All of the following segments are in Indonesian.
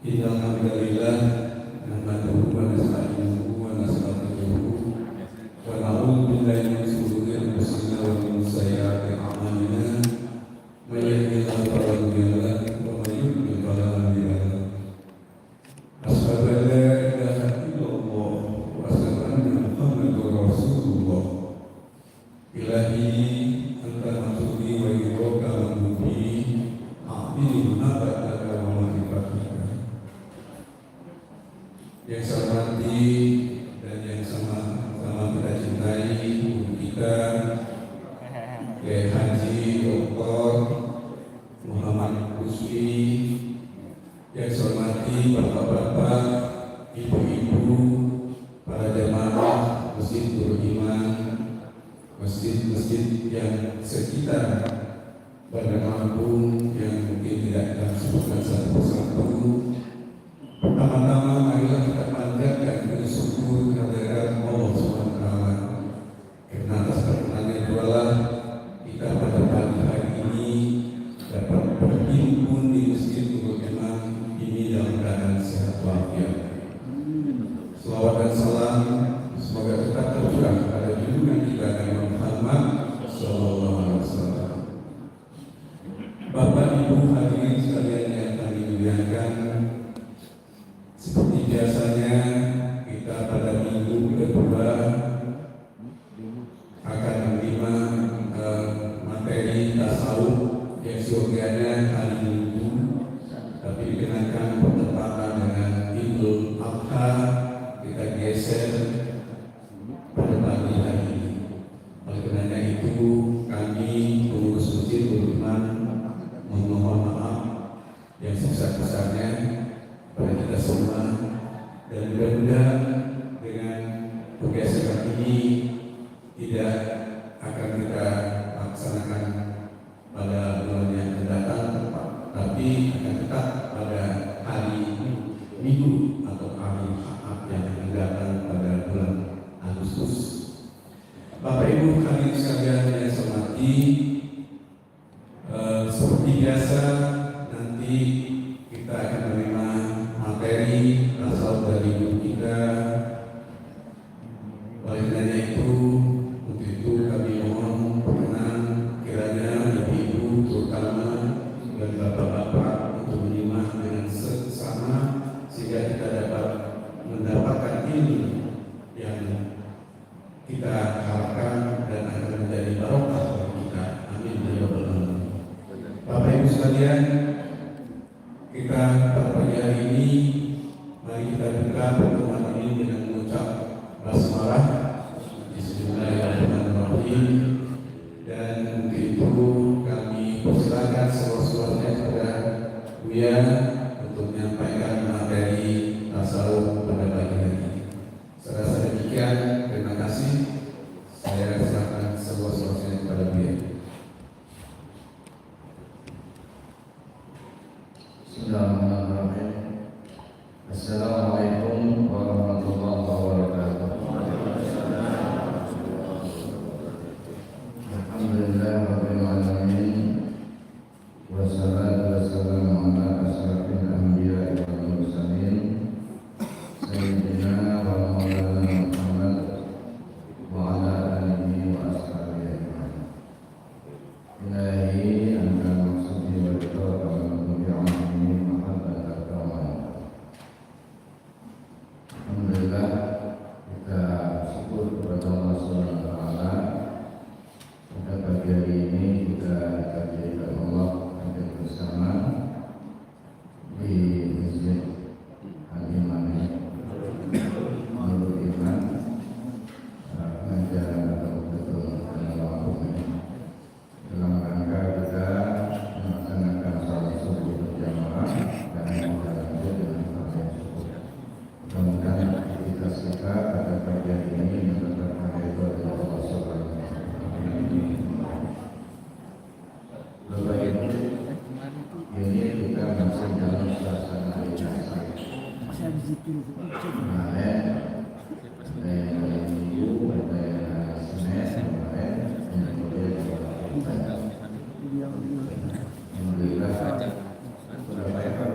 Innal hamdalillah nahmaduhu wa nasta'inuhu wa nastaghfiruh wa na'udzu billahi min shururi anfusina wa min sayyiati a'malina. May yahdihillahu fala mudilla lahu wa may yudlil fala hadiya lahu. Asyhadu an la ilaha illallah wa asyhadu anna Muhammadar Rasulullah. Ilahi anta maksudi wa iyyaka na'budu a'budu abadaka wa maghfiratuka. Yang saya hormati dan yang sama-sama kita cintai guru kita Kiai Haji Dr. Muhammad Rusli, yang saya hormati bapak-bapak, ibu-ibu, para jamaah masjid Nurul Iman, masjid-masjid yang sekitar Bandar Lampung yang mungkin tidak akan sebutkan satu persatu. Pertama-tama marilah kita panjatkan bersyukur kehadirat Allah SWT, karena atas perkenannya itulah kita pada pagi hari ini dapat berhimpun di masjid Nurul Iman ini dalam keadaan sehat walafiat. Selawat dan salam semoga tetap tercurah pada junjungan kita Nabi Muhammad SAW. Bapak Ibu hadirin sekalian yang kami muliakan, seperti biasanya kita pada minggu kedua akan menerima materi tasawuf yang seyogianya hari Minggu, tapi dikenakan bertepatan dengan Idul Adha kita geser pada pagi hari ini. Oleh karenanya itu kami pengurus masjid Nurul Iman memohon maaf yang sebesar-besarnya pada kita semua, dan mudah-mudahan dengan pergeseran ini tidak akan kita laksanakan pada bulan yang akan datang, tapi akan tetap pada hari Minggu atau hari Ahad yang akan datang pada bulan Agustus. Bapak Ibu hadirin sekalian yang saya hormati, seperti biasa nanti kita akan menerima materi asal dari guru kita. Oleh karena itu, untuk itu kami mohon perkenan kiranya ibu-ibu terutama dan bapak-bapak untuk menyimak dengan seksama sehingga kita dapat mendapatkan ilmu yang kita harapkan dan akan menjadi barokah bagi kita. Amin ya rabbal alamin. Bapak Ibu sekalian, kita pada pagi hari ini mari kita buka pertemuan ini dengan mengucap basmalah Bismillahirrahmanirrahim, dan untuk itu kami persilakan seluruh-seluruhnya kepada Buya untuk menyampaikan materi tasawuf pada pagi hari ini. Saya rasa demikian, terima kasih. Saya persilakan seluruh-seluruhnya kepada Buya. Bismillahirrahmanirrahim. Assalamualaikum warahmatullahi wabarakatuh. Alhamdulillah rabbil alamin, wassalatu wassalamu ala asyrafil anbiya'i wal mursalin sayyidina wa maulana Muhammad wa ala alihi wa ashabihi ajma'in. Ilahi anta maksudi wa ridha wa alhamdulillah, kita syukur kepada Allah Subhanahu wa taala pada pagi hari ini kita diberikan Allah hadir bersama di Masjid Al-Iman Nurul Iman mengajar betul dengan Lampung dalam rangka kita melaksanakan salat subuh berjamaah dan lanjut dengan salat subuh. Mudah-mudahan aktivitas kita pada pagi hari ini mendapatkan ridho dari Allah Subhanahu wa taala. Bapak Ibu, ini kita masih dalam suasana ibadah. Kemarin ada yang hari Minggu, ada yang hari Senin, kemarin yang kemudian alhamdulillah berapa ekor?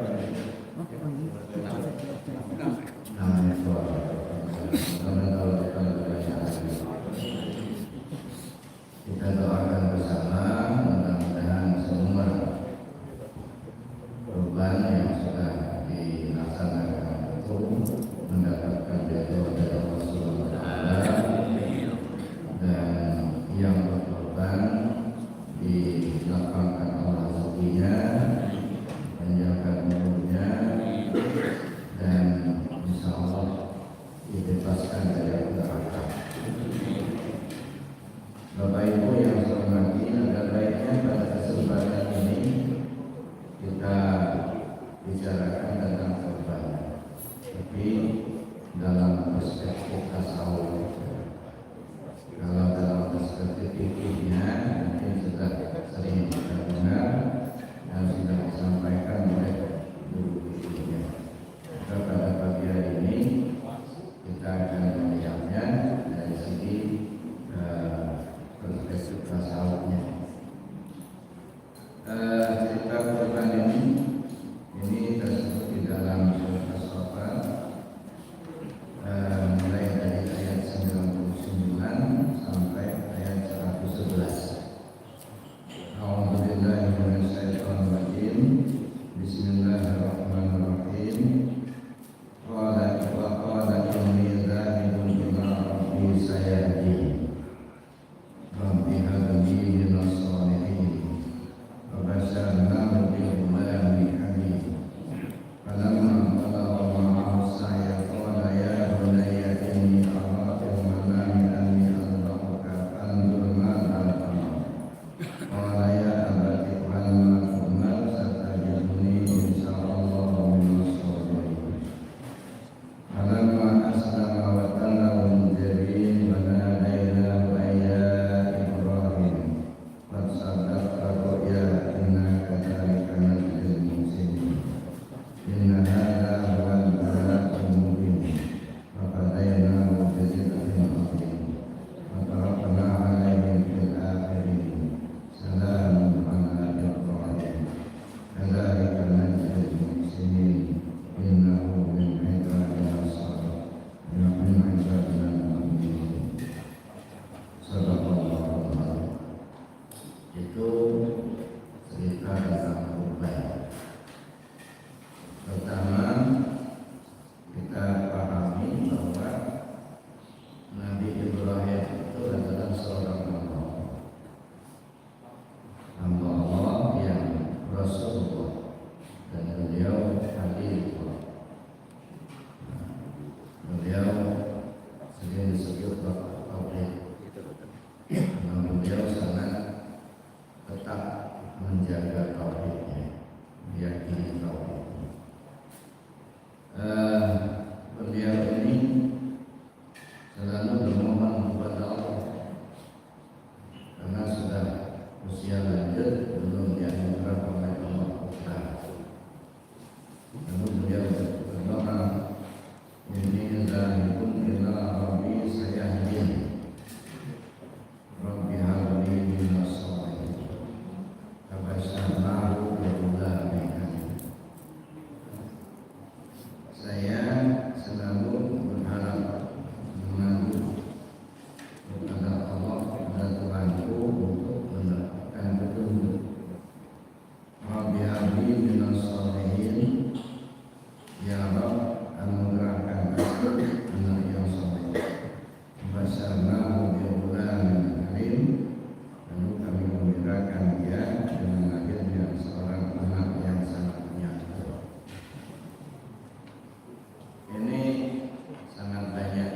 korban yang sudah dilaksanakan itu mendapatkan ridho dari Allah Subhanahu wa Ta'ala, dan yang berkorban dilapangkan Allah rezekinya, menjaga umurnya, dan insya Allah dibebaskan dari neraka. Bapak Ibu yang saya hormati, ada baiknya pada kesempatan ini kita bicarakan tentang korban, tapi dalam perspektif tasawuf. Kalau dalam perspektif fikihnya mungkin sudah sering kita dengar dan sudah disampaikan oleh guru fikihnya. Maka pada pagi hari ini kita akan melihatnya dari segi perspektif tasawufnya. Cerita korban ini tersebut di dalam surat As-Saffat, mulai dari ayat 99 sampai ayat 111. A'udzubillahi minasyaitonir rajim. Bismillahirrahmanirrahim. Qala inni dzahibun ila rabbi sayahdin. Rabbi habli minas shalihin. Fabasyarnahu bi ghulamin halim. Falamma balagha ma'ahu as-sa'ya qala ya bunayya inni ara fil manami anni adbahuka fanzur madza tara. Qala ya abati if'al ma tu'mar satajiduni insyaallahu minas sabirin. Falamma aslama wa tallahu lil-jabin wa nadaynahu ya Ibrahim qad saddaqta ru'ya inna kadzalika najzil muhsinin. Inna hadza huwal balaghul mubin. Wa qadaynahu bi dhikrin azim. Wa tarakna 'alaihim fil akhirin. Salamun 'ala Ibrahim. Kadzalika najzil muhsinin. Innahu min ibadina as-salihin. Min ibadina al-mu'minin. Sadaqallahul adzim. Itu cerita tentang korban. Pertama, kita pahami bahwa Nabi Ibrahim itu adalah seorang hamba Allah yang Rasulullah, dan beliau Khalilullah. Beliau sering disebut Bapak Tauhid. Beliau sangat tetap menjaga tauhidnya, meyakini tauhidnya. Beliau ini selalu bermohon kepada Allah karena sudah usia lanjut, belum dianugerah oleh Allah Taala. Lalu beliau berdoa, inni dzahibun ila rabbi sayahdin. Rabbi habli minas shalihin. Fabasyarnahu bi ghulamin halim. Saya selalu berharap mengadu kepada Allah, kepada Tuhanku untuk mendapatkan petunjuk. Rabbi habli minas shalihin. Ya Rabb, anugerahkan aku anak yang saleh. Fabasyarnahu bi ghulamin halim. Lalu kami memberikan dia dengan lahirnya seorang anak yang sangat penyayang. Ini sangat banyak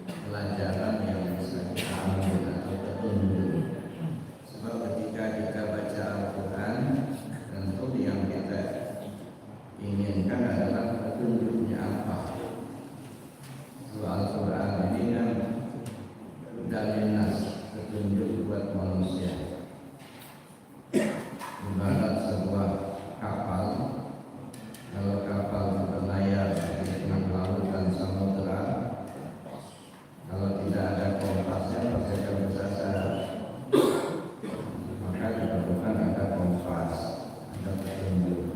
pelajaran yang bisa kita ambil atau petunjuk. Sebab ketika kita baca Al-Quran, tentu yang kita inginkan adalah petunjuknya apa. Soal Al-Quran ini kan dalinas, petunjuk buat manusia. Ibarat sebuah kapal. Kalau kapal berlayar di tengah lautan samudera, kalau tidak ada kompasnya pasti akan bersasar. Maka diperlukan ada kompas, ada petunjuk.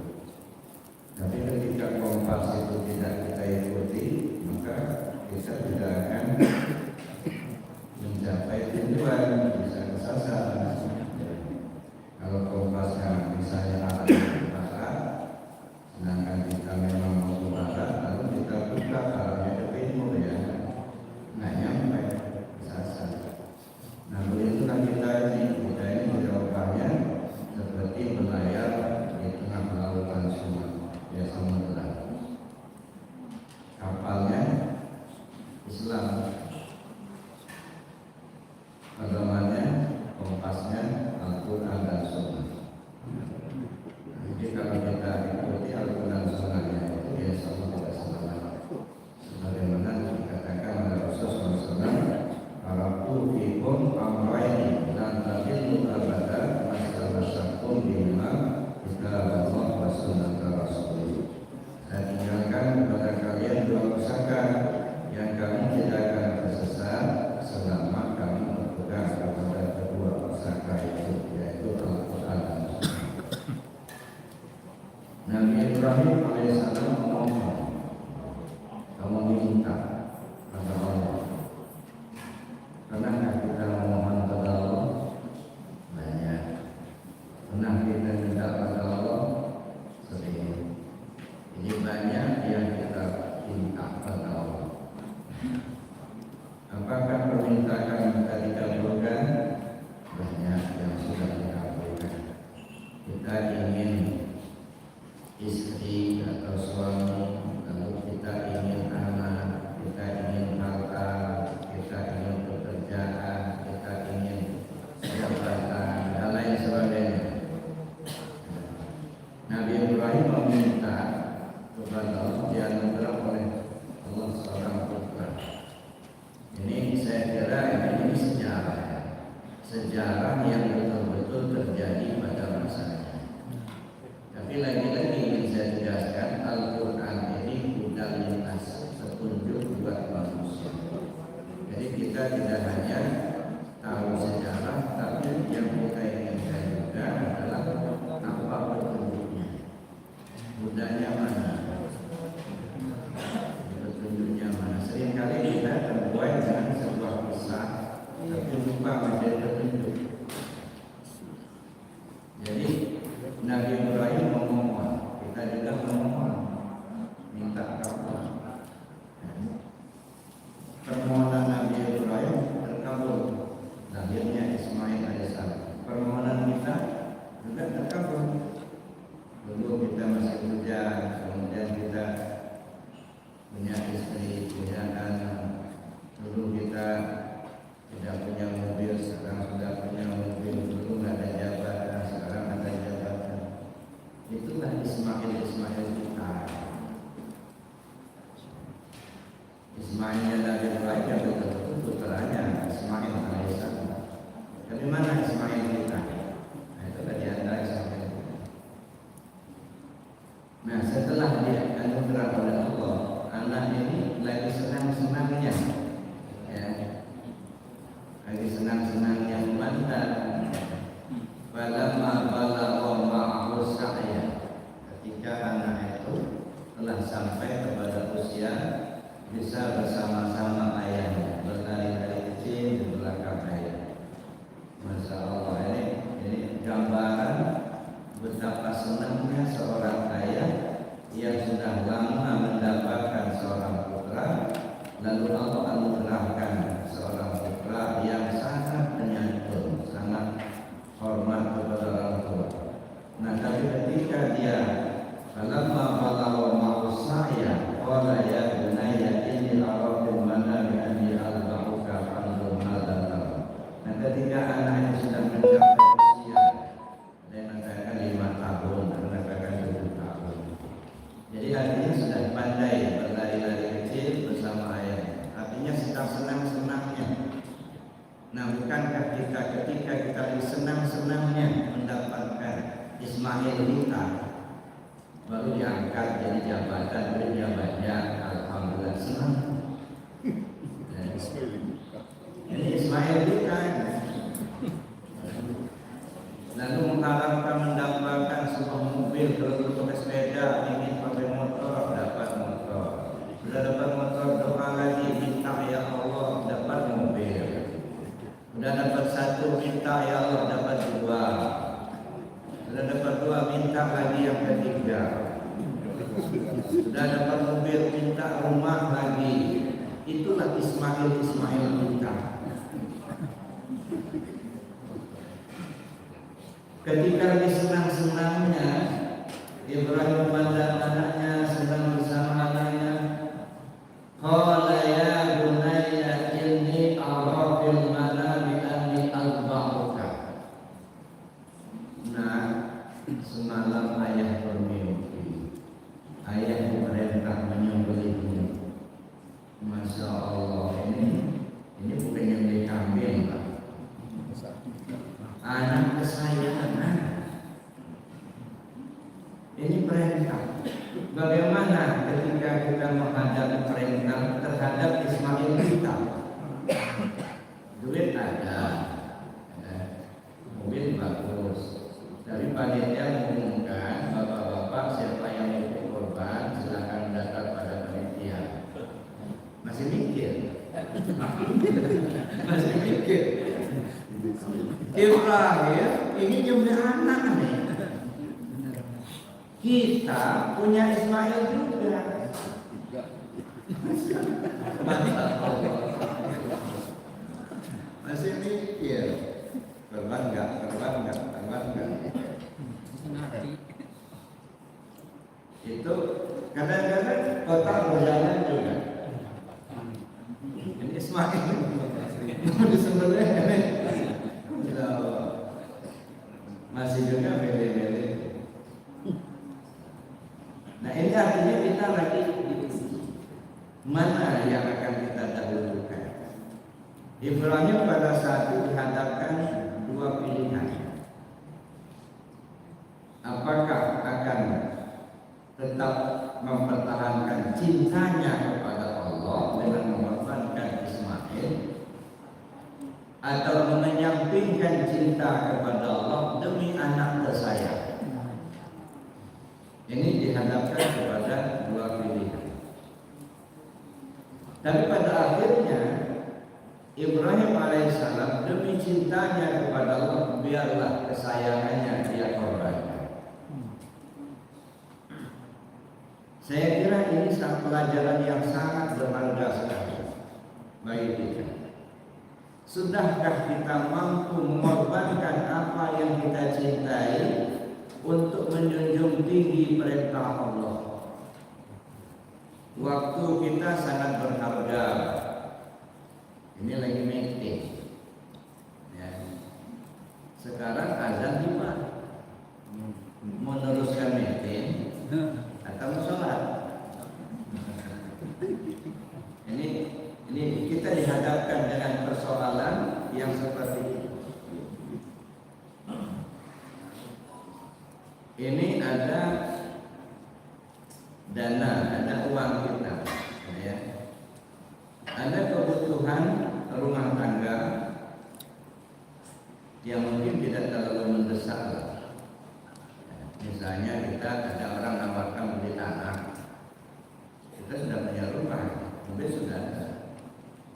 Tapi ketika kompas itu tidak kita ikuti, Ibrahim alaihissalam memohon, meminta pada Allah. Pernahkah kita memohon pada Allah? Banyak. Pernah kita minta pada Allah? Sering. Ini banyak yang kita minta pada Allah. Apakah permintaan kita dikabulkan? Banyak yang sudah dikabulkan. Kita ingin istri atau suami, lalu kita ingin anak, kita ingin harta, kita ingin pekerjaan, kita ingin jabatan, dan lain sebagainya. Nabi Ibrahim meminta kepada Allah dianugerah oleh Allah seorang putra. Ini saya kira ini sejarah, sejarah yang betul-betul terjadi pada masanya. Tapi lagi-lagi ingin saya tegaskan, Al-Quran ini hudal linnas, petunjuk buat manusia. Jadi kita tidak hanya tahu sejarah, tapi yang kita inginkan juga adalah apa petunjuknya. Hudanya mana? Petunjuknya mana? Seringkali kita terbuai dengan sebuah kisah, tapi lupa menjadi petunjuk. Jadi Nabi Ibrahim memohon, kita juga memohon, minta kabul. Permohonan Nabi Ibrahim terkabul, lahirnya Ismail alaihissalam. Permohonan kita juga terkabul. Dulu kita masih muda, kemudian kita punya istri, punya anak. Dulu kita tidak punya mobil, sekarang sudah punya mobil. Dulu nggak ada jabatan, sekarang ada jabatan. Itulah Ismail kita. Ismailnya Nabi Ibrahim yang betul-betul putranya Ismail alaihissalam. Dari mana Ismail kita? Nah, itu tadi antara Ismail kita. Nah, setelah dia anugerah oleh Allah, anak ini lagi senang-senangnya, ya, lagi senang-senangnya memandang. Falamma balagha ma'ahu sa'ya, ketika anak itu telah sampai kepada usia bisa bersama-sama ayahnya, berlari dari kecil di belakang ayah. Masya Allah, ini gambaran betapa senangnya seorang ayah yang sudah lama mendapatkan seorang putra, lalu Allah anugerahkan seorang putra yang sangat menyantun, sangat hormat kepada orang tua. Nah, tapi ketika dia falamma balagha ma'ahu sa'ya qala ya bunayya inni ara fil manami anni adbahuka fanzur madza tara. Nah, ketika anak itu sudah mencapai usia, dia mengatakan 5 tahun, mengatakan 7 tahun. Jadi artinya sudah pandai berlari-lari kecil bersama ayah. Artinya sedang senang-senangnya. Nah, bukankah kita ketika kita senang-senangnya mendapatkan Ismail kita, baru diangkat jadi jabatan berjabatnya, alhamdulillah senang. Ini Ismail kita. Lalu mengharapkan mendapatkan sebuah mobil, kalau pakai sepeda, ingin pakai motor, dapat motor. Sudah dapat motor, doa lagi, minta ya Allah, dapat mobil. Sudah dapat 1, minta ya Allah, dapat 2. Sudah dapat 2, minta lagi yang ketiga. Sudah dapat mobil, minta rumah lagi. Itulah Ismail kita. Ketika lagi senang-senangnya, Ibrahim memandang anaknya, sedang bersama anaknya. Qala ya bunayya inni ara fil manami anni adbahuka. Nah, semalam ayah bermimpi, ayah diperintah menyembelihnya. Masya Allah, ini bukan nyembelih kambing, Pak. Anak kesayangan. Ini perintah. Bagaimana ketika kita menghadap perintah terhadap Ismail kita? Duit ada, mobil bagus. Tapi panitia mengumumkan, bapak-bapak siapa yang ikut ini nyembelih anak nih. Kita punya Ismail juga. Masih mikir, korban enggak. Itu kadang-kadang kotak berjalan juga. Ini Ismail mau disembelih ini. Masih juga beda-beda. Nah ini artinya kita lagi mana yang akan kita dahulukan. Ibrahim pada saat itu dihadapkan dua pilihan. Apakah akan tetap mempertahankan cintanya kepada Allah dengan mengorbankan Ismail, atau menyampingkan cinta kepada Allah demi anak tersayang. Ini dihadapkan kepada dua pilihan. Tapi pada akhirnya Ibrahim alaihissalam demi cintanya kepada Allah, biarlah kesayangannya dia korbankan. Saya kira ini satu pelajaran yang sangat berharga sekali bagi kita. Sudahkah kita mampu mengorbankan apa yang kita cintai untuk menjunjung tinggi perintah Allah? Waktu kita sangat berharga. Ini lagi meeting. Ya. Sekarang azan di mana? Meneruskan meeting atau sholat? Ini kita dihadapkan dengan persoalan yang seperti ini. Ini ada dana, ada uang kita, ya. Ada kebutuhan rumah tangga yang mungkin tidak terlalu mendesak. Misalnya kita ada orang nawarkan beli tanah, kita sudah punya rumah, mobil sudah ada,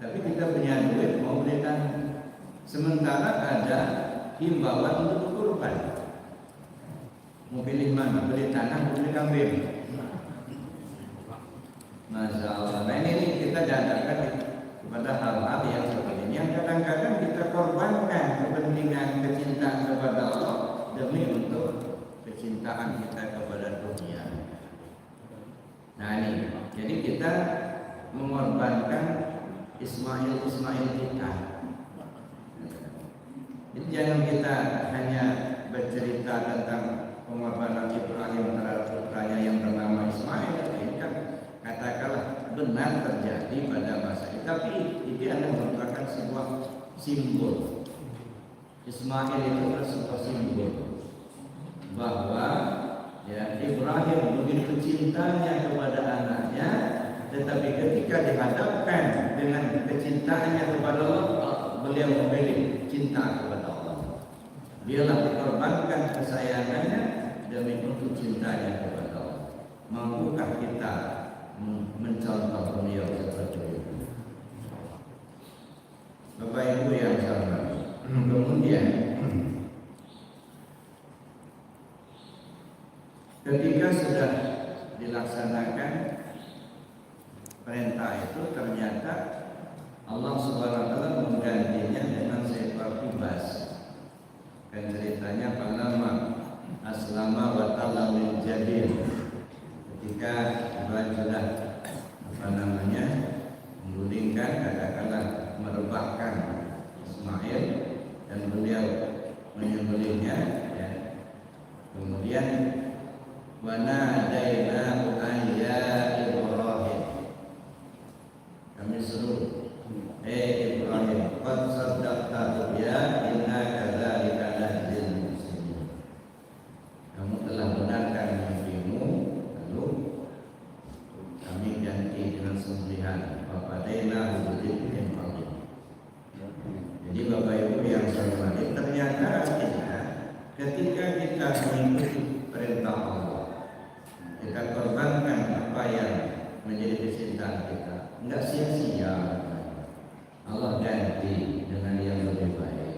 tapi kita punya duit mau beli tanah. Sementara ada himbauan untuk berkorban. Mau pilih mana? Beli tanah, mau beli kambing? Masya Allah. Nah ini kita dihadapkan kepada hal-hal yang seperti ini, yang kadang-kadang kita korbankan kepentingan kecintaan kepada Allah demi untuk kecintaan kita kepada dunia. Nah ini, jadi kita mengorbankan Ismail kita. Jadi jangan kita hanya bercerita tentang pengorbanan Ibrahim terhadap putranya yang bernama Ismail. Ini kan katakanlah benar terjadi pada masa itu, tapi ini adalah merupakan sebuah simbol. Ismail itu adalah sebuah simbol bahwa ya, Ibrahim begitu cintanya kepada anaknya, tetapi ketika dihadapkan dengan kecintaannya kepada Allah, beliau memilih cinta kepada Allah. Biarlah dikorbankan kesayangannya demi untuk cintanya kepada Allah. Mampukah kita mencontoh beliau seperti itu? Bapak Ibu yang saya hormati, kemudian ketika sudah dilaksanakan perintah itu, ternyata Allah Subhanahu wa taala menggantinya dengan seekor kibas. Dan ceritanya panama aslama wa talawil jabir. Ketika Ibrahim sudah menggulingkan, katakanlah merebahkan Ismail, dan beliau menyembelihnya, ya. Kemudian wa nadainahu ya Ibrahim, kami seru, Ibrahim, qad saddaqta ya inna kadzalika najzil muslimin, kamu telah benarkan mimpimu, lalu kami ganti dengan sembelihan fafadainahu bidzibhin adzim. Jadi Bapak Ibu yang saya hormati, ternyata artinya ketika kita mengikuti perintah Allah, kita korbankan apa yang menjadi kecintaan kita, enggak sia-sia. Allah ganti dengan yang lebih baik.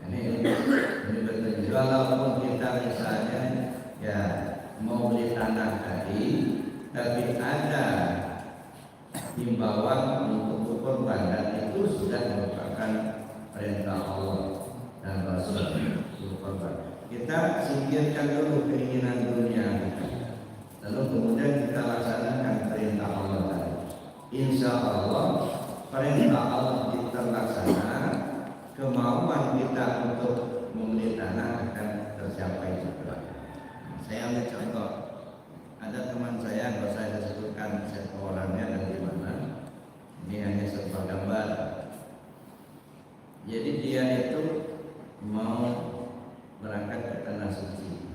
Ini Ini betul. Walaupun kita misalnya ya mau beli tanah tadi, tapi ada himbauan untuk berkorban dan itu sudah merupakan perintah Allah dan Rasul berkorban. Kita singkirkan dulu keinginan dunia kita, lalu kemudian kita laksanakan perintah Allah tadi. Insya Allah perintah Allah kita laksana, kemauan kita untuk membeli tanah akan tercapai juga. Saya ambil contoh, ada teman saya, kalau saya sebutkan siapa orangnya dan di mana, ini hanya sebuah gambar. Jadi dia itu mau berangkat ke tanah suci,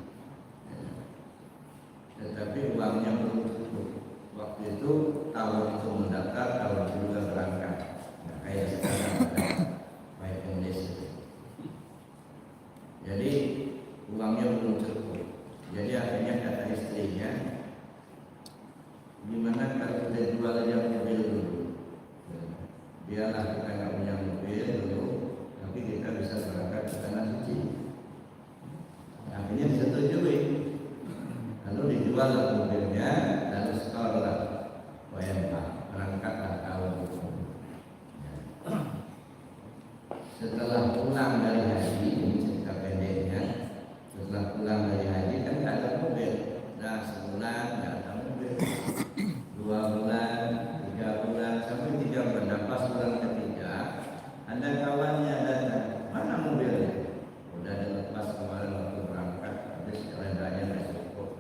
tetapi uangnya belum cukup. Waktu itu tahun itu mendaftar, tahun itu juga berangkat. Nah, kayak sekarang ada waiting list. Jadi uangnya belum cukup. Jadi akhirnya kata istrinya, gimana kalau kita jual aja mobil dulu? Biarlah kita nggak punya mobil dulu, tapi kita bisa berangkat ke tanah suci. Akhirnya disetujui. Lalu dijual mobilnya, lalu setorlah WMH, berangkatlah tahun itu. Setelah pulang dari haji, ini cerita pendeknya. Setelah pulang dari haji kan tak ada mobil. Dah sebulan tak ada mobil, 2 bulan, 3 bulan, sampai 3 bulan. Dan pas bulan ketiga, ada kawannya datang, mana mobilnya? Udah dilepas kemarin waktu berangkat, habis rendahnya tidak cukup.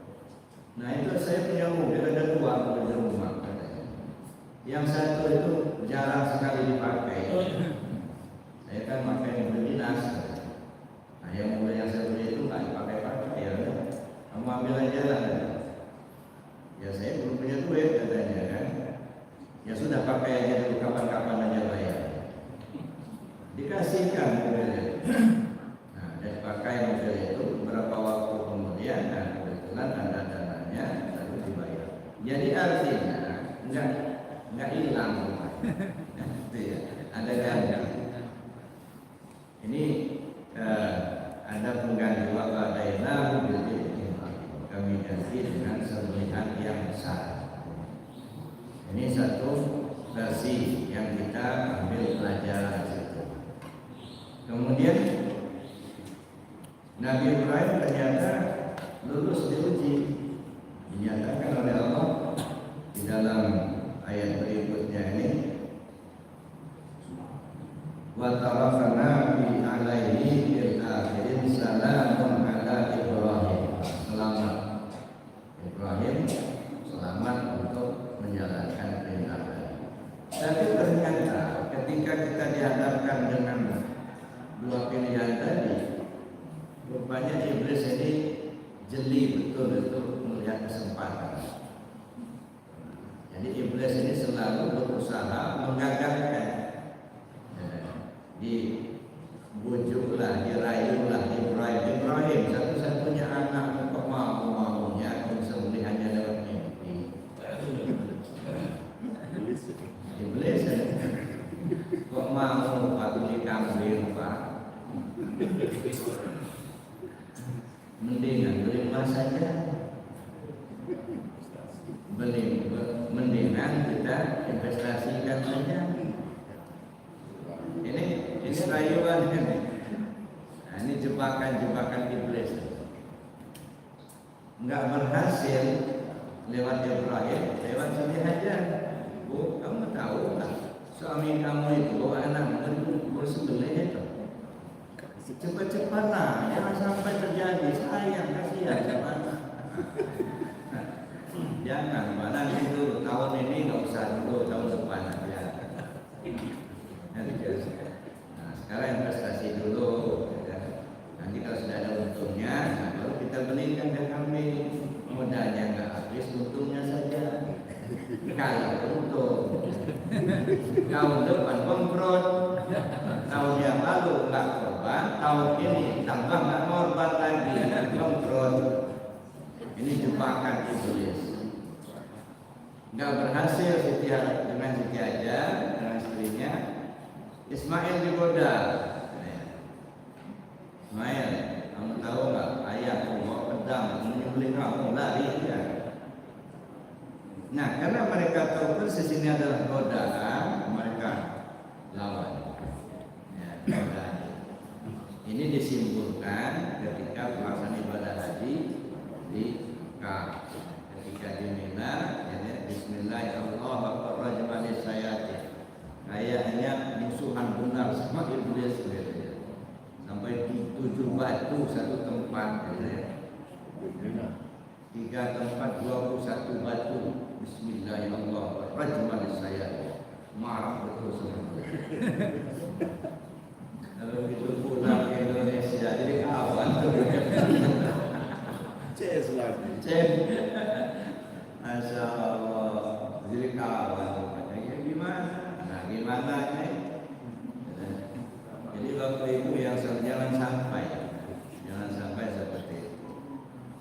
Nah itu saya punya mobil, ada 2 mobil di rumah katanya. Yang satu itu jarang sekali dipakai. Saya kan pakai mobil dinas. Nah yang mobil yang saya beli itu nggak dipakai-pakai ya. Kamu ambil aja lah. Ya saya belum punya duit katanya kan. Ya sudah pakai aja dulu, kapan-kapan aja bayar. Dikasihkan mobilnya. Nah dan pakai mobil itu beberapa waktu kemudian, nah kebetulan ada dananya lalu dibayar. Jadi artinya nggak hilang rumah. Ya, ada ganti. Ini ada pengganti wabadaina mobil kami ganti dengan sembelihan yang besar. Ini satu versi yang kita ambil pelajaran situ. Kemudian Nabi Ibrahim ternyata lulus diuji, dinyatakan oleh Allah di dalam ayat berikutnya ini. Wa tarakna bi alaihi fil akhirin salamun ala Ibrahim. Selamat Ibrahim, selamat untuk menjalankan perintah. Tapi ternyata ketika kita dihadapkan dengan 2 pilihan tadi, rupanya iblis ini jeli betul-betul melihat kesempatan. Jadi iblis ini selalu berusaha menggagalkan. Dibujuklah, dirayulah Ibrahim satu-satunya anak kok maunya sembelihannya lewat mimpi. Iblis kok mau patuli kambing Pak? Mendingan beli emas saja. Mendingan kita investasikan saja. Ini rayuan ini. Nah, ini jebakan iblis. Enggak berhasil lewat Ibrahim, lewat sini aja. Bu, kamu tahu nggak? Suami kamu itu anak bersembelih itu. Cepat-cepatlah, jangan sampai terjadi. Sayang, kasihan sama anak. Jangan, mana itu tahun ini nggak usah dulu, tahun depan aja. Nah, sekarang investasi dulu. Nanti kalau sudah ada untungnya, nah baru kita belikan ke kambing. Modalnya nggak habis, untungnya saja. Kalau untung, tahun depan bangkrut, tahun yang lalu nggak korban, tahun ini tambah nggak korban lagi, bangkrut. Ini jebakan iblis. Nggak berhasil dengan Siti Hajar, dengan istrinya. Ismail digoda. Ismail, kamu tahu nggak? Ayah bawa pedang menyembelih kamu, lari dia. Nah, karena mereka tahu persis ini adalah godaan, mereka lawan. Ya, godaan. Ini disimpulkan ketika pelaksanaan ibadah haji di Mekah. Ketika di Mina, ya, Bismillahirrahmanirrahim. Kayaknya musuhan benar sama iblis gitu. Sampai 7 batu satu tempat gitu ya. 3 tempat 21 batu. Bismillahirrahmanirrahim. Marah betul sebenarnya. Kalau itu pulang ke Indonesia jadi kawan. Ces lagi. Masya Allah, jadi kawan. Katanya gimana? Nah gimana nih? Jadi waktu itu yang jangan sampai seperti itu.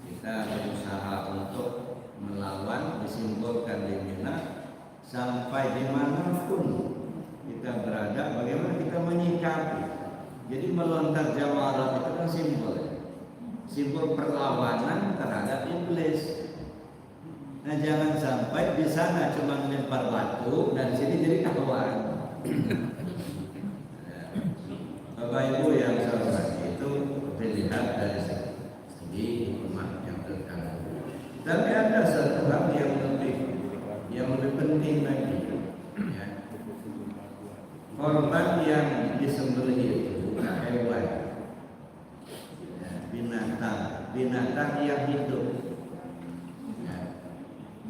Kita berusaha untuk melawan, disimpulkan di Mina sampai dimanapun kita berada, bagaimana kita menyikapi. Jadi melontar jamarat itu kan simbol perlawanan terhadap iblis. Nah jangan sampai di sana cuma melempar batu dan sini jadi kawan. Bapak Ibu yang saya hormati, itu dilihat dari segi umat yang terkandung. Tapi ada satu hal yang lebih penting lagi, ya. Korban yang disembelih itu bukan hewan, ya, binatang yang hidup. Ya.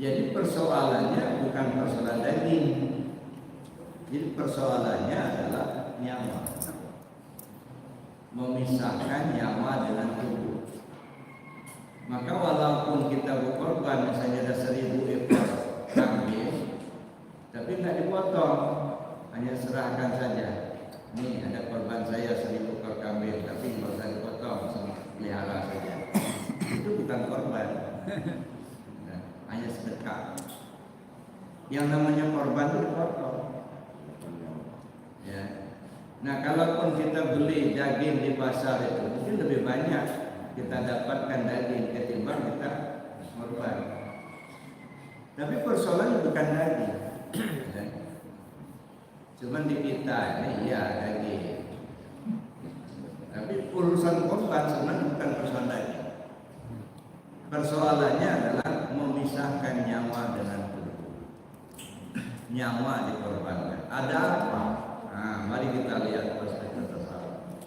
Jadi persoalannya bukan persoalan daging. Jadi persoalannya adalah nyawa. Memisahkan nyawa dengan tubuh. Maka walaupun kita berkorban misalnya ada 1000 ekor kambing, tapi nggak dipotong, hanya serahkan saja. Nih ada korban saya 1000 ekor kambing, tapi nggak usah dipotong, pelihara saja. Itu bukan korban, nah, hanya sedekah. Yang namanya korban itu dipotong. Ya. Nah, kalaupun kita beli daging di pasar itu mungkin lebih banyak kita dapatkan daging ketimbang kita korban. Tapi persoalannya bukan daging. Cuman di kita ini ya daging. Tapi urusan korban sebenarnya bukan persoalan daging. Persoalannya adalah memisahkan nyawa dengan tubuh. Nyawa dikorbankan. Ada apa? Nah, mari kita lihat perspektif tersebut.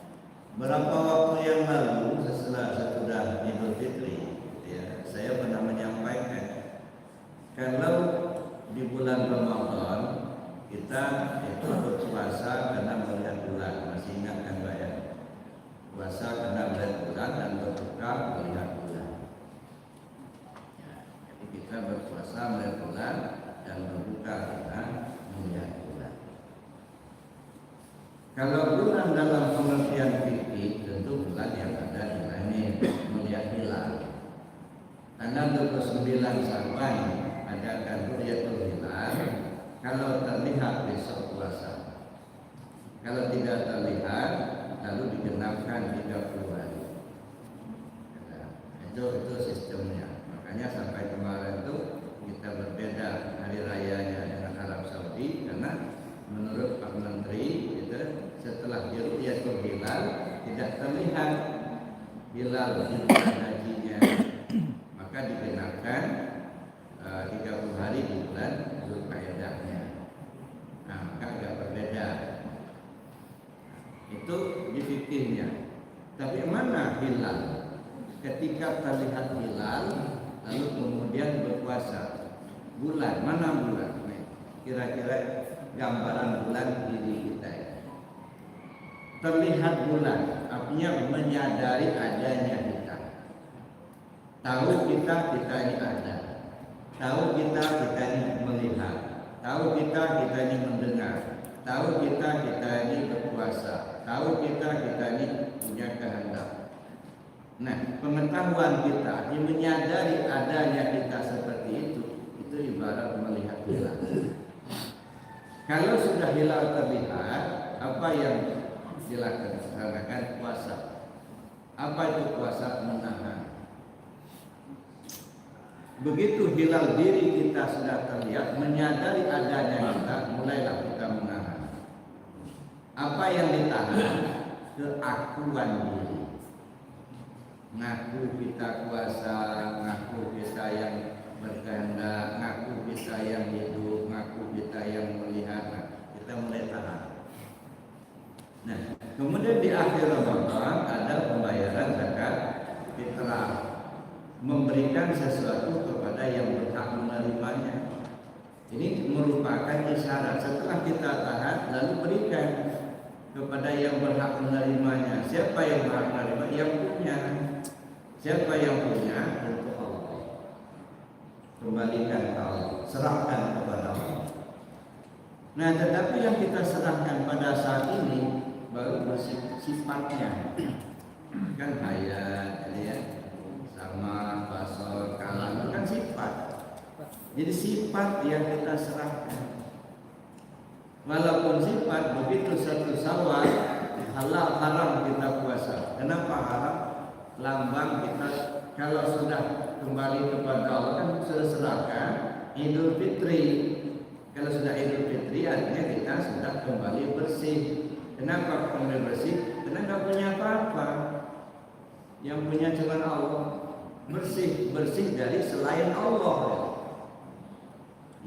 Berapa waktu yang lalu sesudah Idul Fitri, ya, saya pernah menyampaikan kalau di bulan Ramadan kita itu berpuasa karena melihat bulan, masih ingat kan Mbak ya? Puasa karena melihat bulan dan berbuka melihat bulan. Ya, jadi kita berpuasa melihat bulan dan berbuka karena melihat bulan. Kalau bulan dalam pengertian fikih tentu bulan yang ada di langit melihat hilal. Tanggal 29 sampai adakan ru'yatul hilal. Kalau terlihat besok puasa. Kalau tidak terlihat lalu digenapkan 30 hari. Itu sistemnya. Makanya sampai kemarin itu kita berbeda hari rayanya dengan Arab Saudi karena menurut Pak Menteri itu setelah ru'yatul hilal tidak terlihat hilal di bulan hajinya, maka digenapkan 30 hari di bulan Zulkaidahnya. Nah, maka agak berbeda. Itu di fikihnya. Tapi mana hilal? Ketika terlihat hilal lalu kemudian berpuasa. Bulan, mana bulan? Kira-kira gambaran bulan diri kita ya. Terlihat bulan, artinya menyadari adanya kita. Tahu kita ini ada. Tahu kita ini melihat. Tahu kita ini mendengar. Tahu kita ini berpuasa. Tahu kita ini punya kehendak. Nah, pengetahuan kita yang menyadari adanya kita seperti itu ibarat melihat hilal. Kalau sudah hilal terlihat, apa yang dilaksanakan? Puasa. Apa itu puasa? Menahan. Begitu hilal diri kita sudah terlihat, menyadari adanya kita, mulailah kita menahan. Apa yang ditahan? Keakuan diri. Ngaku kita kuasa, ngaku kita yang berkehendak, ngaku kita yang hidup, ngaku kita yang melihat. Nah, kita mulai tahan. Nah, kemudian di akhir Ramadan ada pembayaran zakat fitrah, memberikan sesuatu kepada yang berhak menerimanya. Ini merupakan isyarat setelah kita tahan lalu berikan kepada yang berhak menerimanya. Siapa yang berhak menerima? Yang punya. Siapa yang punya? Untuk Allah. Kembalikan ke Allah, serahkan kepada Allah. Nah, tetapi yang kita serahkan pada saat ini baru bersifatnya. Kan hayat, ya, sama basor, kalam, kan sifat. Jadi sifat yang kita serahkan. Walaupun sifat, begitu satu Syawal halal haram kita puasa. Kenapa haram? Lambang kita kalau sudah kembali kepada Allah kan sudah serahkan Idul Fitri. Kalau sudah Idul Fitri artinya kita sudah kembali bersih. Kenapa kembali bersih? Karena nggak punya apa-apa. Yang punya cuma Allah. Bersih dari selain Allah.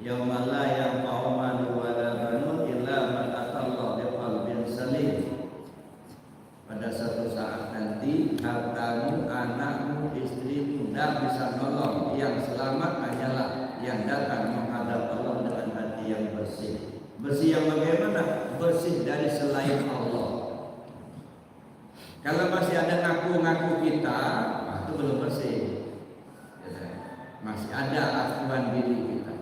Yauma la yanfa'u malun wala banun illa man atallaha biqalbin salim. Pada suatu saat nanti hartamu, anakmu, istrimu tidak bisa nolong. Yang selamat hanyalah yang datang menghadap Allah dengan hati yang bersih. Bersih yang bagaimana? Bersih dari selain Allah. Kalau masih ada ngaku-ngaku kita, itu belum bersih. Masih ada akuan diri kita.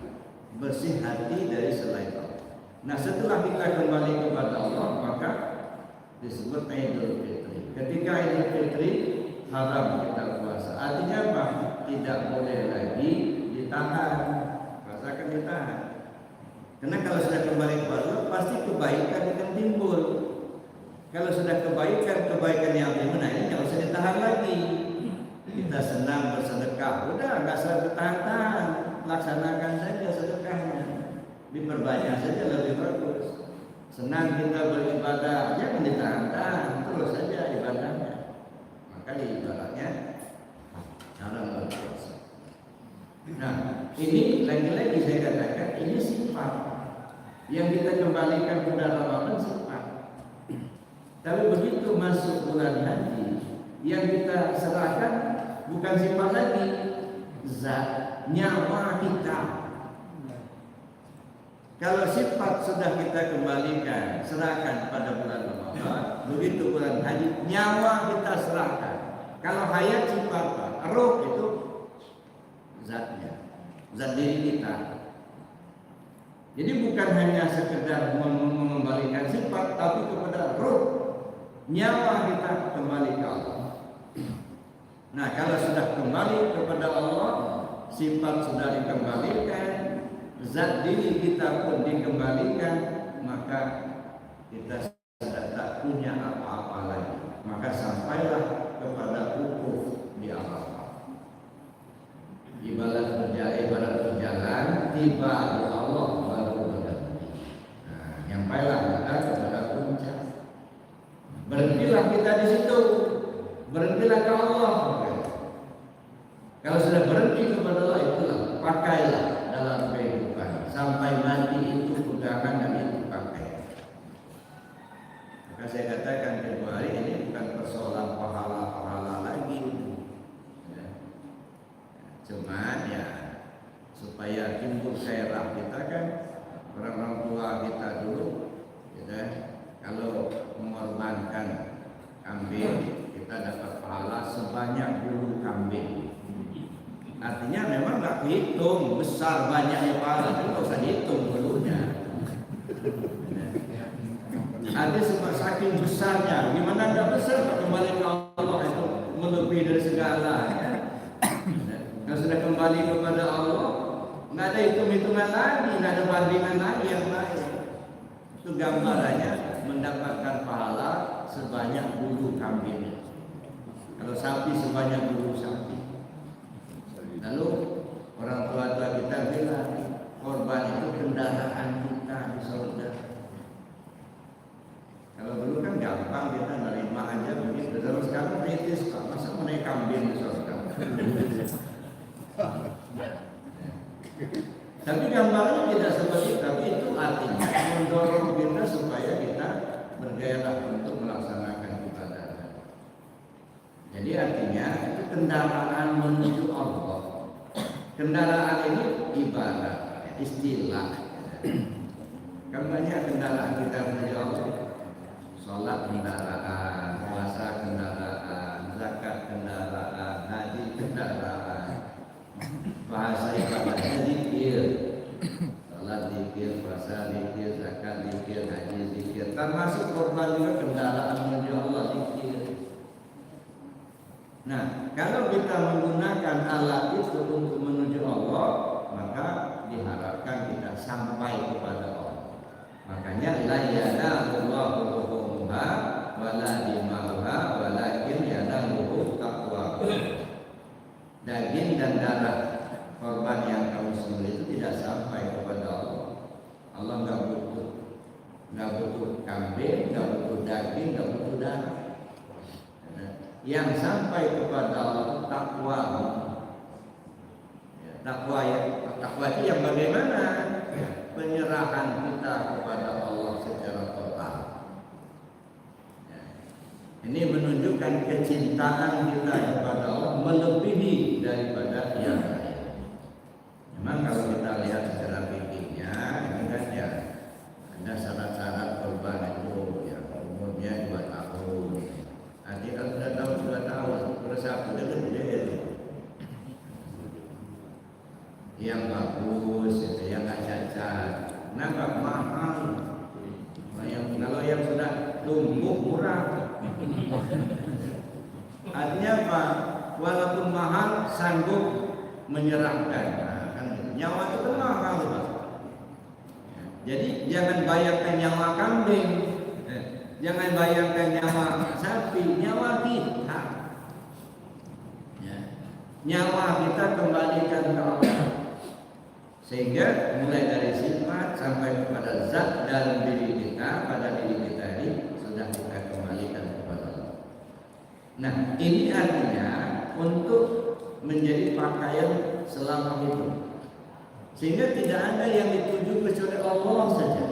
Bersih hati dari selain Allah. Nah, setelah kita kembali kepada Allah, maka disebut Idul Fitri. Ketika Idul Fitri haram kita puasa. Artinya apa? Tidak boleh lagi ditahan. Puasa kan ditahan. Karena kalau sudah kembali kepada Allah, pasti kebaikan akan timbul. Kalau sudah kebaikan yang timbul, nah ini tidak usah ditahan lagi. Kita senang bersedekah, udah nggak usah ditahan-tahan, laksanakan saja sedekahnya, diperbanyak saja lebih bagus. Senang kita beribadah, jangan ditahan-tahan, terus saja ibadahnya. Maka ibaratnya dalam berpuasa. Nah, ini lagi-lagi saya katakan ini sifat yang kita kembalikan kepada Ramadan sifat. Tapi begitu masuk bulan haji, yang kita serahkan bukan sifat lagi, zat, nyawa kita. Kalau sifat sudah kita kembalikan, serahkan pada bulan Ramadan, begitu bulan haji, nyawa kita serahkan. Kalau hayat sifat, roh itu zatnya, zat diri kita. Jadi bukan hanya sekedar mengembalikan sifat, tapi kepada roh, nyawa kita kembali ke Allah. Nah, kalau sudah kembali kepada Allah, sifat sudah dikembalikan, zat diri kita pun dikembalikan, maka kita sudah tak punya apa-apa lagi. Maka sampailah kepada wukuf di Arafah. Ibarat berjalan, tiba di Allah baru berhenti. Nah, nyampailah kita kepada puncak. Berhentilah kita di situ. Berhentilah ke Allah. Kalau sudah berhenti kepada Allah, itulah pakailah dalam kehidupan sampai mati, itu pegangan dan itu pakai. Maka saya katakan tempoh hari ini bukan persoalan pahala-pahala lagi, ya. Cuma ya supaya timbul gairah kita kan, orang-orang tua kita dulu, ya, kalau mengorbankan kambing kita dapat pahala sebanyak bulu kambing. Artinya memang nggak dihitung besar banyaknya pahala, itu nggak usah dihitung dulunya. Ada sebab saking besarnya, gimana nggak besar kembali ke Allah itu melebihi dari segala. Kalau sudah kembali kepada Allah, nggak ada hitung-hitungan lagi, nggak ada bandingan lagi yang lain. Itu gambarannya mendapatkan pahala sebanyak bulu kambing. Kalau sapi sebanyak 10 sapi. Lalu orang tua kita bilang korban itu kendaraan kita di surga. Kalau dulu kan gampang kita nerima aja begitu. Terus sekarang kritis, Pak, masa mau naik kambing di surga? Tapi gambarnya tidak seperti itu. Tapi itu artinya mendorong kita supaya kita bergairah untuk melaksanakan ibadah. Jadi artinya itu kendaraan menuju Allah. Kendaraan ini ibadah, istilah. Kan banyak kendaraan kita menuju Allah. Sholat kendaraan, puasa kendaraan, zakat kendaraan, haji kendaraan. Bahasa ibadahnya zikir. Sholat zikir, puasa zikir, zakat zikir, haji zikir. Termasuk korban juga kendaraan menuju Allah zikir. Nah, kalau kita menggunakan alat itu untuk menuju Allah, maka diharapkan kita sampai kepada Allah. Makanya la yanalullahu luhumuha wala dima'uha walakin yanaluhu taqwa. Daging dan darah korban yang kamu sembelih itu tidak sampai kepada Allah. Allah nggak butuh kambing, nggak butuh daging, nggak butuh darah. Yang sampai kepada Allah itu takwa. Takwa itu yang bagaimana? Penyerahan kita kepada Allah secara total. Ini menunjukkan kecintaan kita kepada Allah melebihi daripada yang lain. Memang kalau kita lihat secara fikihnya, ini kan ya ada syarat-syarat korban itu yang umurnya 2 tahun. Nanti kalau sudah tahu 2 tahun, terus aku udah gede itu. Yang bagus, itu yang nggak cacat. Kenapa mahal? Kalau yang sudah tumbuh murah. Artinya apa? Walaupun mahal, sanggup menyerahkan. Nah, kan nyawa itu mahal, Pak. Jadi jangan bayarkan nyawa kambing, jangan bayarkan nyawa sapi, nyawa kita. Nyawa kita kembalikan ke Allah. Sehingga mulai dari sifat sampai kepada zat dalam diri kita, pada diri kita ini sudah kita kembalikan kepada Allah. Nah, ini artinya untuk menjadi pakaian selama hidup. Sehingga tidak ada yang dituju kecuali Allah saja.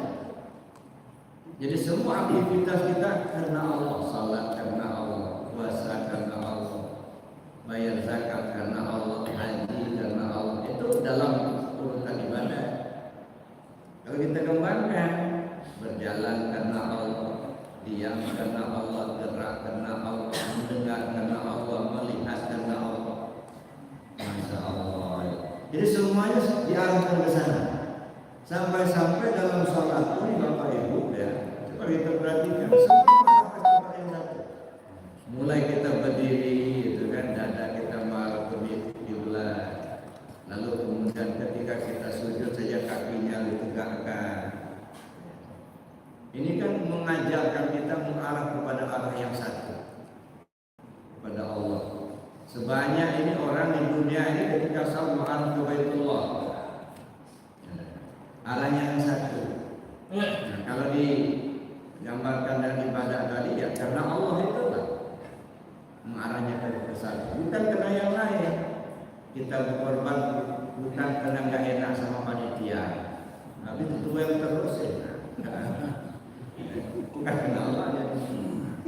Jadi semua aktivitas kita karena Allah, salat karena Allah, puasa karena Allah, bayar zakat karena Allah, haji karena Allah. Itu dalam urutan ibadah. Kalau kita kembangkan, berjalan karena Allah, diam karena Allah, gerak karena Allah, mendengar karena Allah, melihat karena Allah. Masya Allah. Jadi semuanya diarahkan ke sana. Sampai-sampai dalam sholat pun Bapak Ibu ya, coba kita perhatikan semua kepada yang satu. Mulai kita berdiri, itu kan dada kita mengarah ke kiblat. Lalu kemudian ketika kita sujud saja kakinya ditegakkan. Ini kan mengajarkan kita mengarah kepada arah yang satu, kepada Allah. Sebanyak ini orang di dunia ini ketika sholat mengarah ke Baitullah, arahnya yang satu. Nah, kalau digambarkan dari ibadah tadi ya karena Allah itu lah mengarahnya ke satu, bukan karena yang lain. Kita berkorban bukan karena nggak enak sama panitia, tapi itu yang terus ya. Bukan karena Allah ya,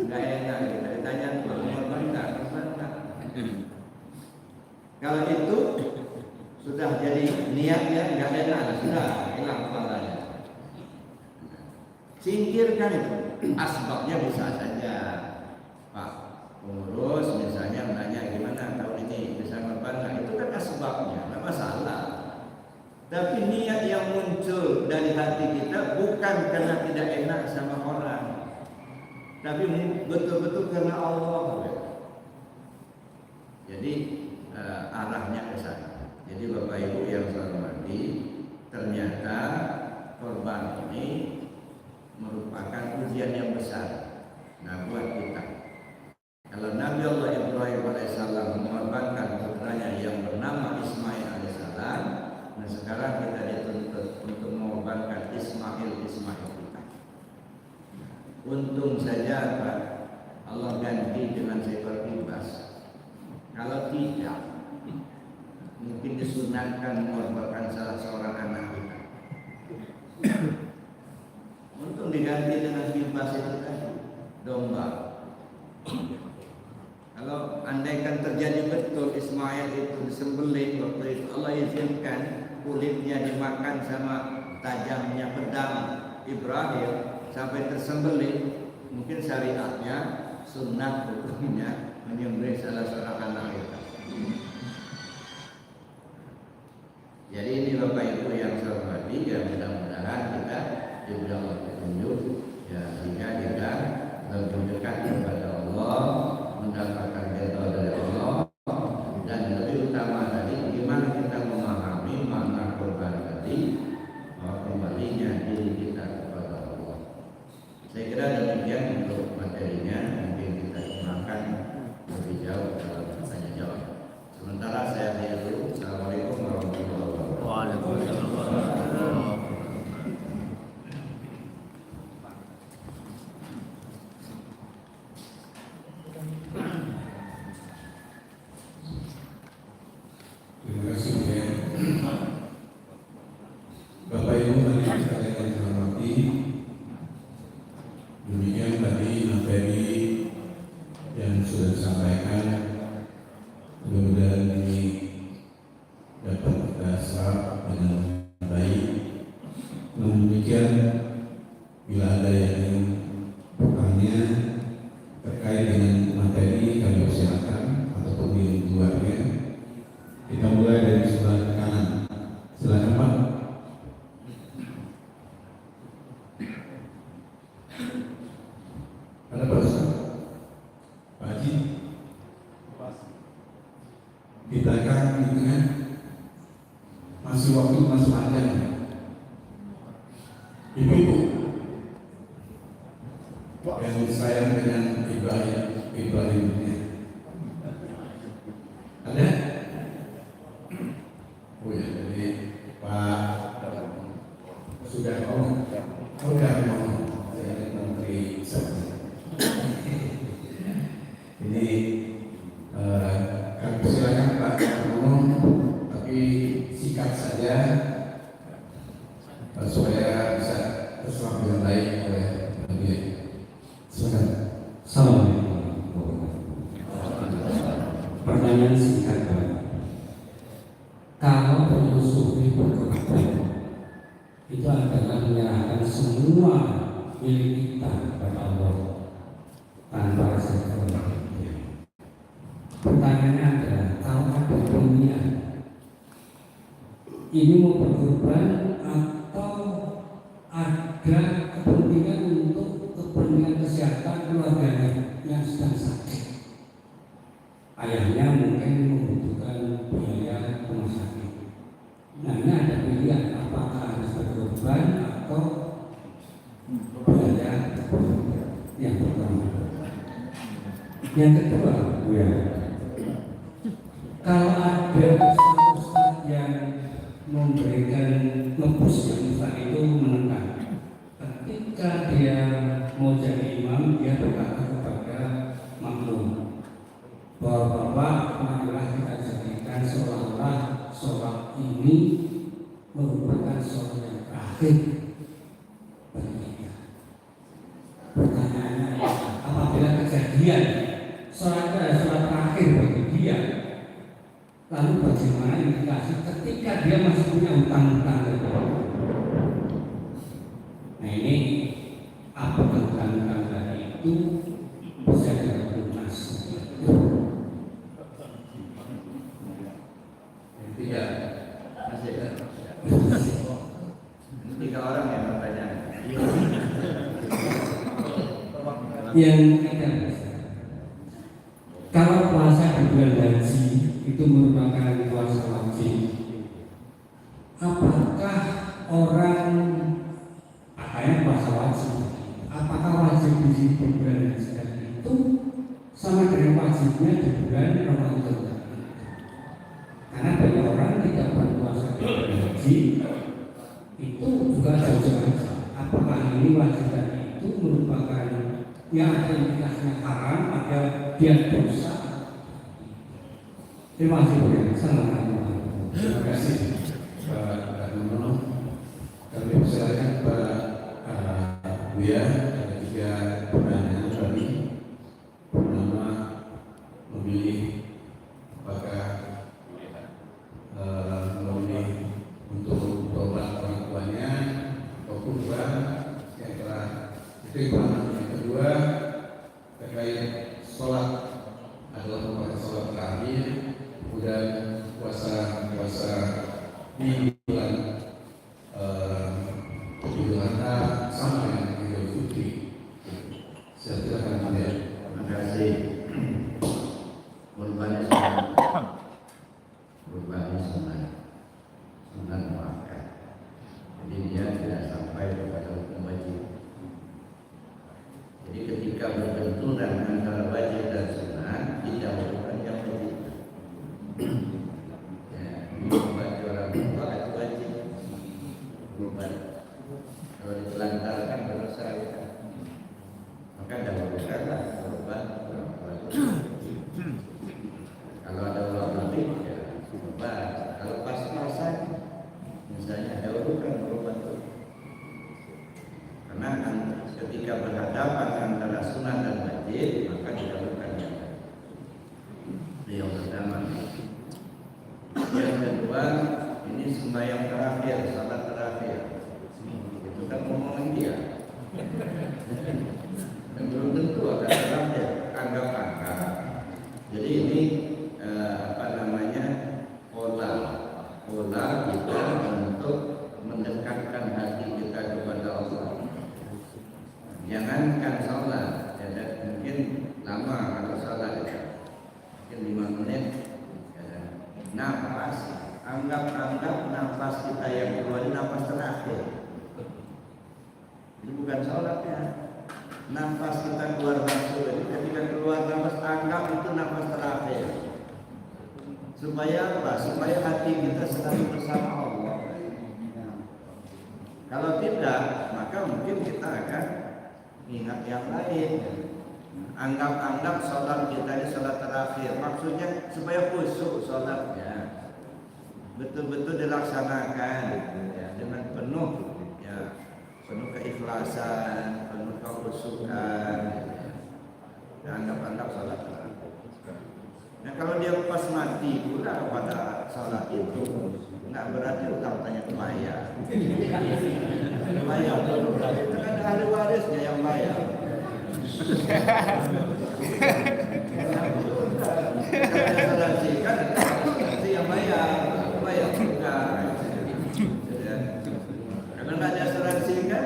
nggak enak. Kita ditanya berkorban nggak. Kalau itu sudah jadi niatnya nggak enak, sudah hilang pahalanya. Singkirkan itu. Asbabnya bisa saja, Pak pengurus misalnya menanya gimana tahun ini bisa ngorban nggak, itu kan asbabnya, nggak masalah. Tapi niat yang muncul dari hati kita bukan karena tidak enak sama orang, tapi betul-betul karena Allah. Jadi arahnya ke sana. Jadi Bapak Ibu yang saya hormati, ternyata korban ini merupakan ujian yang besar. Nah buat kita, Kalau Nabi Allah Ibrahim alaihissalam mengorbankan putranya yang bernama Ismail alaihissalam, nah sekarang kita dituntut untuk mengorbankan Ismail kita. Untung saja Pak, Allah ganti dengan seekor kibas. Kalau tidak, mungkin disunatkan mengorbankan salah seorang anak kita. Untung diganti dengan kibas itu tadi, domba. Kalau andaikan terjadi betul Ismail itu disembelih waktu itu, Allah izinkan kulitnya dimakan sama tajamnya pedang Ibrahim sampai tersembelih, mungkin syariatnya sunnah hukumnya menyembelih salah seorang anak kita. Jadi ini Bapak Ibu yang saya hormati, ya mudah-mudahan kita diberi Allah petunjuk, ya sehingga kita lebih dekat kepada Allah, mendapatkan ridha dari Allah, dan lebih utama tadi bagaimana kita memahami makna kurban tadi, kembalinya diri kita kepada Allah. Saya kira demikian untuk materinya, mungkin kita gunakan lebih jauh dalam tanya jawab. Sementara saya dulu. Assalamualaikum warahmatullahi wabarakatuh. Waalaikumsalam. Terima kasih ya. Bapak Ibu hadirin sekalian yang saya hormati, demikian tadi materi yang sudah disampaikan. Mudah-mudahan ini dapat kita serap dengan baik. Namun demikian, bila ada yang ingin bertanya terkait dengan materi, kami persilakan ataupun di luarnya. Kita mulai dari sebelah kanan. Silakan Pak. Ada Pak Ustaz? Pak Haji? Kita kan gitu kan, masih waktu masih panjang. Ibu-ibu yang sayang dengan Ibrahim ini ada? Oh ya, jadi Pak sudah mau, saya menteri ini kami silakan Pak ngomong, tapi singkat saja supaya bisa terserap dengan baik oleh beliau. Silakan. Assalamualaikum. Pertanyaan singkat Pak. Kalau penyusup berkorban itu adalah menyerahkan semua milik kita kepada Allah tanpa rasa kewajiban. Pertanyaannya adalah, kalau ada dunia ini mau berkorban atau ada kepentingan untuk kepentingan kesehatan keluarganya yang sedang sakit, ayahnya mungkin membutuhkan biaya rumah sakit. Nah ini ada pilihan, apakah harus berkorban atau biaya yang pertama. Yang kedua, ya, kalau ada ustaz yang memberikan ngebus yang ustaz itu menekan, ketika dia mau jadi imam, dia berkata kepada makmum bahwa marilah kita jadikan seolah-olah sholat ini merupakan sholat yang terakhir bagi kita. Pertanyaannya adalah, apabila kejadian sholat terakhir bagi dia, lalu bagaimana indikasi ketika dia masih punya hutang-hutang? Nah ini apakah hutang-hutang tadi itu bisa dilunas? Tiga, masih kan? Tiga orang yang bertanya. Yang tidak bisa. Kalau puasa di bulan haji itu merupakan puasa wajib, apakah orang pakaian puasa wajib, apakah wajib di bulan haji itu sama dengan wajibnya di bulan Ramadan. Karena banyak orang tidak berpuasa di bulan haji itu juga jauh-jauh. Apakah ini wajib dan itu merupakan yang ada indikasinya haram, ada dia dosa? Terima kasih. Assalamualaikum. Terima kasih Pak Nuno. Kami persilakan Pak Buya, ada 3 pertanyaan tadi. Pertama, memilih apakah memilih untuk berobat orang tuanya atau kurban yang telah diterima. Yang kedua, terkait sholat adalah merupakan sholat terakhir, kemudian puasa di bulan Idul Adha sama dengan Idul Fitri. Silakan Buya. Terima kasih. Kurbannya sunat. Kurbannya sunat muakkad. Jadi dia tidak sampai kepada hukum wajib. Jadi ketika berbenturan antara wajib dan sunat, tidak merupakan yang wajib. Bagi orang tua itu wajib kurban. Kalau ditelantarkan berdosa, maka dahulukanlah kurban orang tua. Kalau ada uang lebih, ya kurban. Kalau pas-pasan, misalnya dahulukan kurban itu. Karena ketika berhadapan antara sunat dan wajib, maka didahulukan yang wajib. Itu yang pertama. Yang kedua, ini sembahyang terakhir, salat terakhir. Itu kan ngomongin dia. Dan belum tentu akan terakhir, anggap-anggap. Jadi ini pola kita untuk mendekatkan hati kita kepada Allah. Jangankan salat, ya, mungkin lama kalau salat, mungkin 5 menit. Nafas, anggap nafas kita yang keluar ini nafas terakhir. Itu bukan sholatnya. Nafas kita keluar masuk, jadi ketika keluar nafas, anggap itu nafas terakhir. Supaya apa? Supaya hati kita selalu bersama Allah. Kalau tidak, maka mungkin kita akan ingat yang lain. Anggap sholat kita ini sholat terakhir. Maksudnya supaya khusyuk sholatnya, betul-betul dilaksanakan ya, dengan penuh keikhlasan, penuh kekhusyukan. Anggap sholat terakhir. Nah kalau dia pas mati pula pada sholat itu, nggak berarti utang tanya bayar. Bayar dulu. Kan ada ahli warisnya yang bayar. Itu yang bayar juga. Karena nggak ada asuransi kan,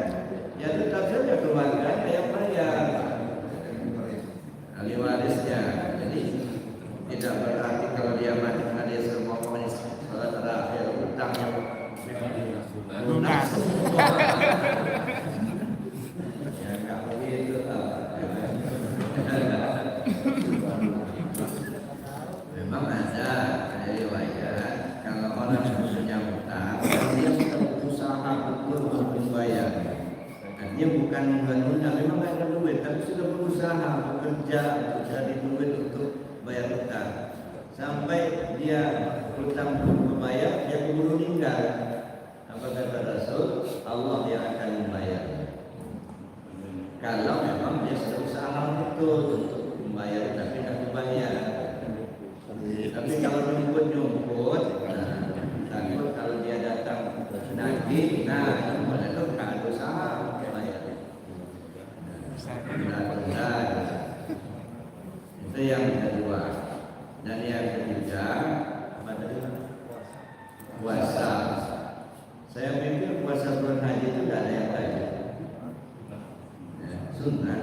ya tetap saja keluarga yang bayar. Ahli warisnya. Jadi tidak berarti kalau dia mati karena dia semua pokoknya sholat terakhir utangnya lunas. Ya nggak begitu. Memang ada riwayat kalau orang punya hutang, dia sudah berusaha betul untuk membayar. Dan dia bukan menunda, memang ada duit, tapi sudah berusaha bekerja untuk cari duit untuk bayar hutang. Sampai dia hutang belum membayar, dia keburu meninggal. Apa kata Rasul? Allah yang akan membayar. Kalau memang dia sudah usaha betul untuk membayar tapi tidak dibayar. Tapi kalau nyumput, takut kalau dia datang nagih, pada itu nggak ada usaha membayar. Tunda. Itu yang kedua. Dan yang ketiga, apa tadi? Puasa. Saya pikir puasa bulan haji itu tidak ada yang wajib. Sunnah.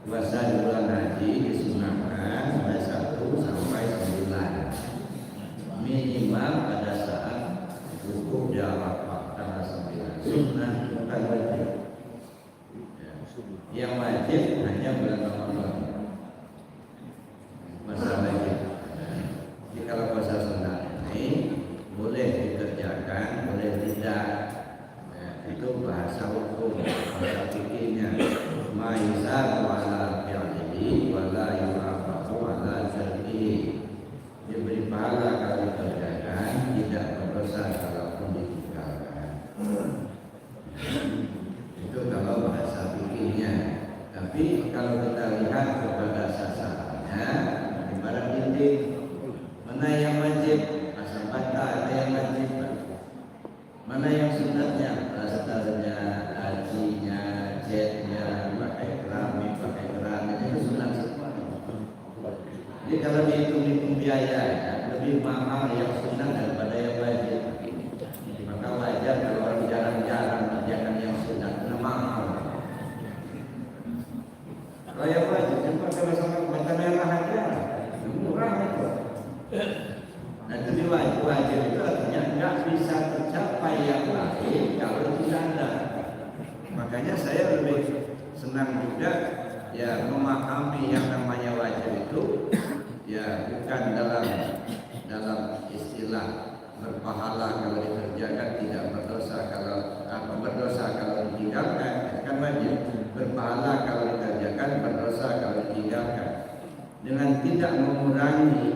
Puasa di bulan haji disunahkan pada 1 sampai 9. Minimal pada saat wukuf di Arafah tanggal 9. Sunnah bukan wajib. Yang wajib hanya bulan Ramadan. Mana yang sunatnya? Plasternya, hajinya, jetnya, pakai keramik, pakai keramik, itu sunat semua. Jadi kalau dihitung biaya ya, lebih mahal yang sunat daripada yang wajib. Maka wajar kalau orang jarang-jarang mengerjakan yang sunat karena mahal. Kalau yang wajib cuma sama mata merah aja, murah itu. Nah itu wajib itu artinya nggak bisa tercapai yang lain kalau tidak ada. Makanya saya lebih senang juga ya memahami yang namanya wajib itu ya bukan dalam istilah berpahala kalau dikerjakan, tidak berdosa kalau berdosa kalau ditinggalkan, kan wajib. Berpahala kalau dikerjakan, berdosa kalau ditinggalkan. Dengan tidak mengurangi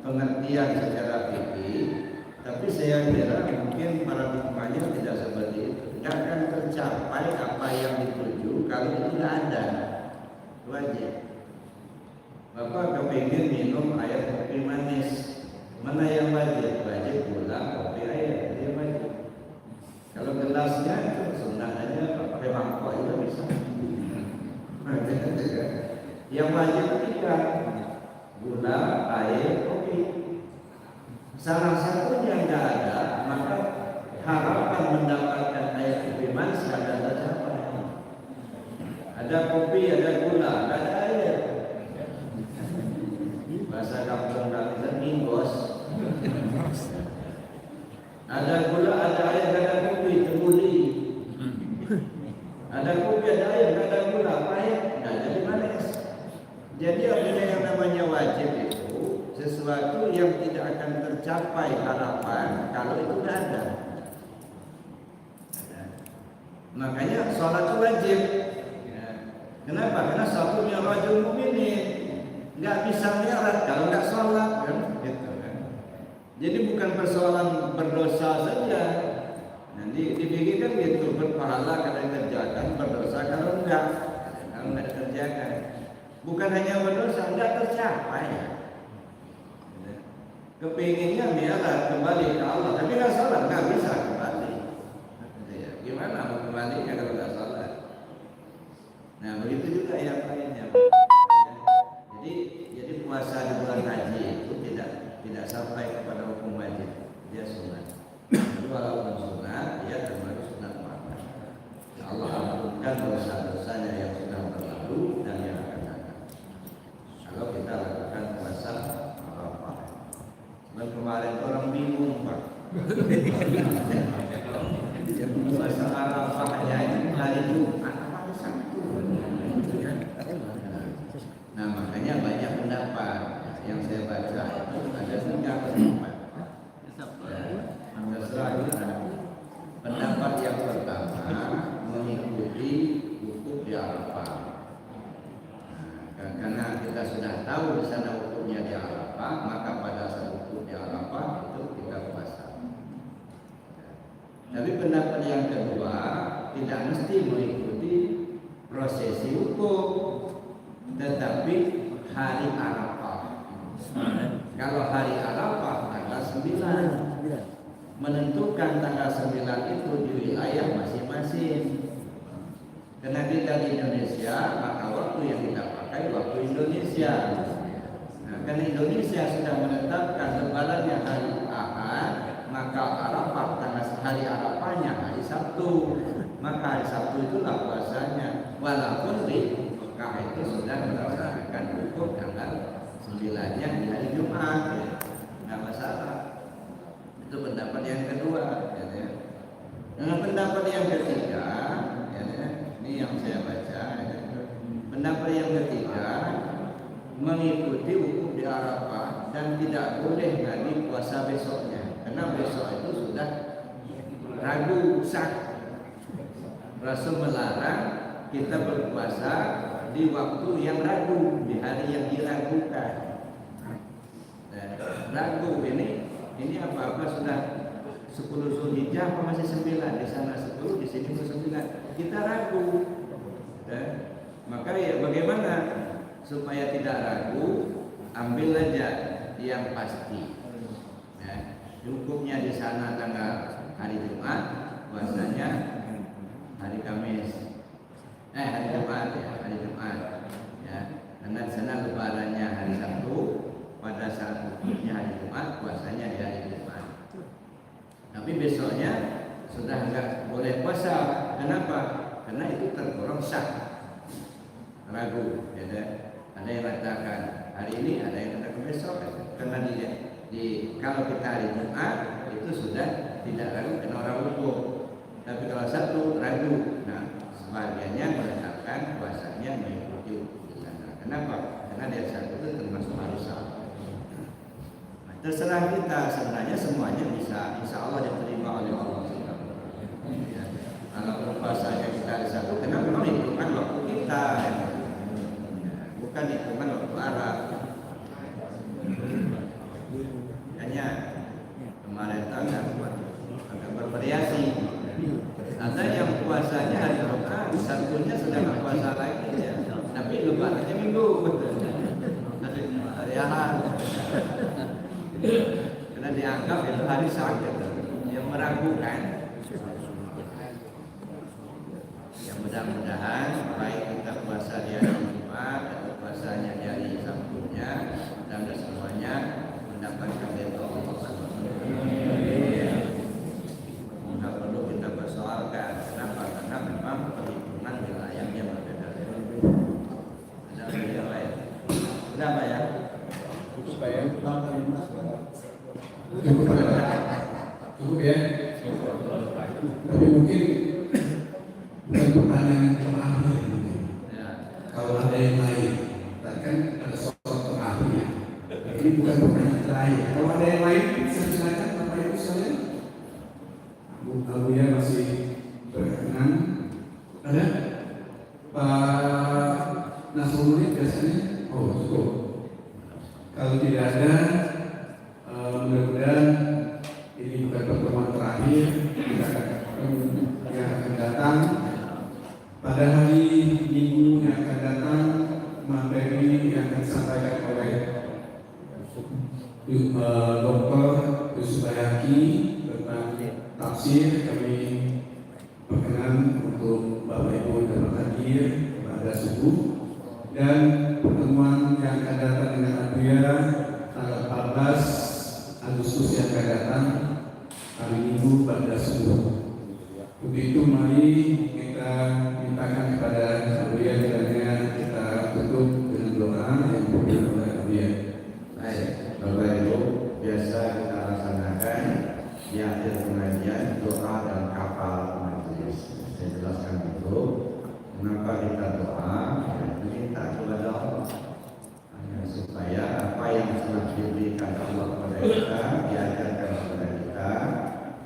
pengertian secara fikih, tapi saya kira mungkin paradigmanya tidak seperti itu. Tidak akan tercapai apa yang dituju kalau itu tidak ada. Wajib. Bapak kepingin minum air kopi manis, mana yang wajib? Wajib gula, kopi, air, dia wajib. Kalau gelasnya itu sunat aja pakai mangkok itu bisa. Yang wajib tiga, gula, air, kopi. Salah satunya tidak ada, maka harapan mendapatkan air kopi manis ada tercapai. Ada kopi, ada gula, ada air. Bahasa kampung kami minggos. Ada gula, ada air, ada kopi, temuli. Ada kopi, ada air, ada gula, pahit, tidak jadi manis. Jadi artinya yang namanya wajib itu sesuatu yang tidak akan tercapai harapan kalau itu tidak ada. Makanya sholat itu wajib. Kenapa? Karena satu mi'rajul mukminin nggak bisa mi'raj kalau nggak sholat kan? Gitu kan? Jadi bukan persoalan berdosa saja. Nanti dipikirkan gitu, berpahala kalau dikerjakan, berdosa kalau enggak dikerjakan. Bukan hanya berdosa, enggak tercapai. Kepinginnya mi'raj kembali ke Allah, tapi nggak sholat, nggak bisa kembali. Gimana mau kembali kalau nggak sholat? Nah begitu juga yang lainnya. Jadi puasa di bulan haji itu tidak sampai kepada hukum wajib, dia sunat. Jadi walaupun sunat, dia termasuk sunat muakkad. Ya Allah ampunkan dosa-dosanya yang sudah berlalu dan yang akan datang. Kalau kita lakukan puasa Arafah. Dan kemarin orang bingung Pak. Puasa Arafahnya ini hari Jumat apa hari Sabtu? Nah makanya banyak pendapat yang saya baca itu ada 3 pendapat. Pendapat yang pertama mengikuti wukuf di Arafah. Karena kita sudah tahu di sana wukufnya di Arafah, maka pada saat wukuf di Arafah itu kita puasa. Tapi pendapat yang kedua tidak mesti mengikuti prosesi wukuf, tetapi hari Arafah. Kalau hari Arafah tanggal 9, menentukan tanggal 9 itu di wilayah masing-masing. Karena kita di Indonesia, maka waktu yang kita pakai waktu Indonesia. Nah, karena Indonesia sudah menetapkan lebarannya hari Ahad, maka Arafah tanggal hari Arafahnya hari Sabtu. Maka hari Sabtu itulah puasanya. Walaupun di Mekah itu sudah melaksanakan wukuf tanggal 9-nya di hari Jumat, ya. Nggak masalah. Itu pendapat yang kedua. Ya. Dengan pendapat yang ketiga, ya, ini yang saya baca. Ya. Pendapat yang ketiga mengikuti wukuf di Arafah dan tidak boleh lagi puasa besoknya, karena besok itu sudah ragu sah. Rasul melarang kita berpuasa di waktu yang ragu, di hari yang diragukan. Ragu ini apa-apa sudah 10 Zulhijjah apa masih 9, di sana 10, di sini 9. Kita ragu. Maka ya bagaimana supaya tidak ragu, ambil aja yang pasti. Hukumnya di sana tanggal hari Jumat, Hari Jumat ya, hari Jumat. Ya, karena di sana lebarannya hari Sabtu, pada saat wukufnya hari Jumat, puasanya di hari Jumat. Tapi besoknya sudah enggak boleh puasa. Kenapa? Karena itu tergolong sah. Ragu, ya, ada yang katakan hari ini, ada yang katakan besok. Karena kalau kita hari Jumat itu sudah tidak ragu karena orang wukuf. Tapi kalau Sabtu ragu. Nah, sebagiannya menetapkan puasanya mengikuti di sana. Kenapa? Karena dari Sabtu itu termasuk hari Sabtu. Nah, terserah kita, sebenarnya semuanya bisa insya Allah diterima oleh Allah. Ya. Kalau puasanya kita hari Sabtu, karena memang hitungan waktu kita, ya. Bukan hitungan waktu Arab. Hanya kemarin agak bervariasi. Ada yang puasanya hari Jumat, Sabtunya sedang puasa lagi ya. Tapi lebarannya Minggu. Hari Ahad. Karena dianggap itu hari sakit yang meragukan. Yang mudah-mudahan baik kita puasa di hari Jumat atau puasanya di hari Sabtunya, dan semuanya mendapatkan ridho Allah. Tidak perlu kita persoalkan kenapa, karena memang perhitungan wilayahnya berbeda. Ada yang lain? Sudah Pak ya? Cukup ya? Cukup ya? Tapi mungkin bukan pertanyaan terakhir. Ya. Kalau ada yang lain, kan ada sosok terakhir. Ini bukan pertanyaan terakhir. Kalau ada yang lain, saya silakan Bapak Ibu sekalian. Bu Abuya masih berkenan. Ada? Pak Nasrullah biasanya? Oh, cukup. Kalau tidak ada, mudah-mudahan ini bukan pertemuan terakhir. Kita akan datang pada hari Minggu yang akan datang, materi yang akan disampaikan oleh Dr. Yusuf Bayaki tentang tafsir. Kami berkenan untuk Bapak Ibu dapat hadir pada subuh, dan pertemuan yang akan datang dengan Abuya tanggal 14 Agustus yang akan datang hari Minggu pada subuh. Untuk itu mari kita mintakan kepada Abuya kiranya kita tutup dengan doa yang dipimpin oleh Abuya. Baik, Bapak Ibu, biasa kita laksanakan di akhir pengajian doa dan kapal majelis. Saya jelaskan itu. Kenapa kita doa? Minta kepada Allah supaya apa yang telah diberikan Allah kepada kita, diajarkan kepada kita,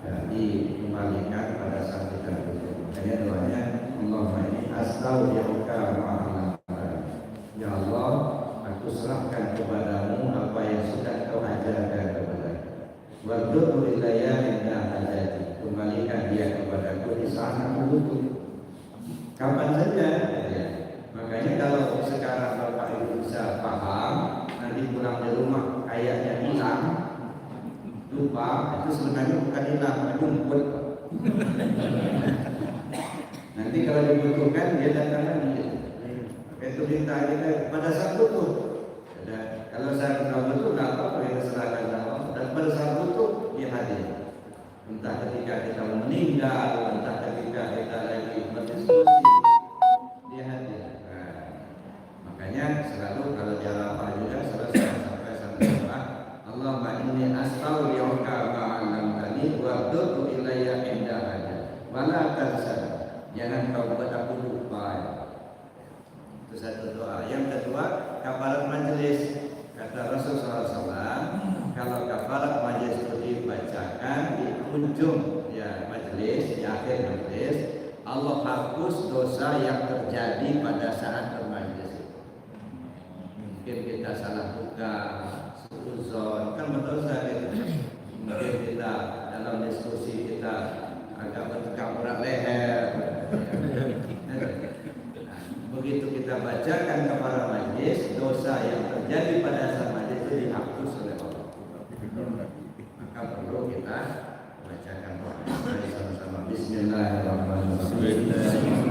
dan dikembalikan pada saat kita butuh. Makanya doanya, Allahumma inni astaudiuka ma'alamkan. Ya Allah, aku serahkan kepadamu apa yang sudah kau ajarkan kepadaku. Wadudhu ilayya indah hajati. Kembalikan dia kepadaku di saat aku butuh. Kapan saja ya. Makanya kalau sekarang Bapak Ibu bisa paham, nanti pulang di rumah kayaknya hilang, lupa, itu sebenarnya bukan hilang, jemput. Nanti kalau dibutuhkan dia datang lagi. Itu minta kita pada saat butuh. Kalau saya tidak butuh, tidak apa-apa, kita serahkan Allah. Dan pada saat butuh dia hadir. Entah ketika kita meninggal, entah ketika kita lagi berdiskusi, dia hadir. Nah, makanya selalu kalau jalan apa juga selalu sampai doa, Allahumma inni astaudiuka ma'alamtani wadudhu ilayya indah haja wala tansa. Jangan kau buat aku lupa. Itu satu doa. Yang kedua, kafarat majelis. Kata Rasulullah SAW, kalau kafarat majelis itu dibacakan di ujung ya majelis, di akhir majelis, Allah hapus dosa yang terjadi pada saat bermajelis. Mungkin kita salah buka, suzon, kan berdosa gitu. Mungkin kita dalam diskusi kita agak bertekak urat leher. Begitu kita bacakan kepada majlis, dosa yang terjadi pada saat majlis itu dihapus oleh Allah. Maka perlu kita bacakan doa. Mari sama-sama Bismillahirrahmanirrahim.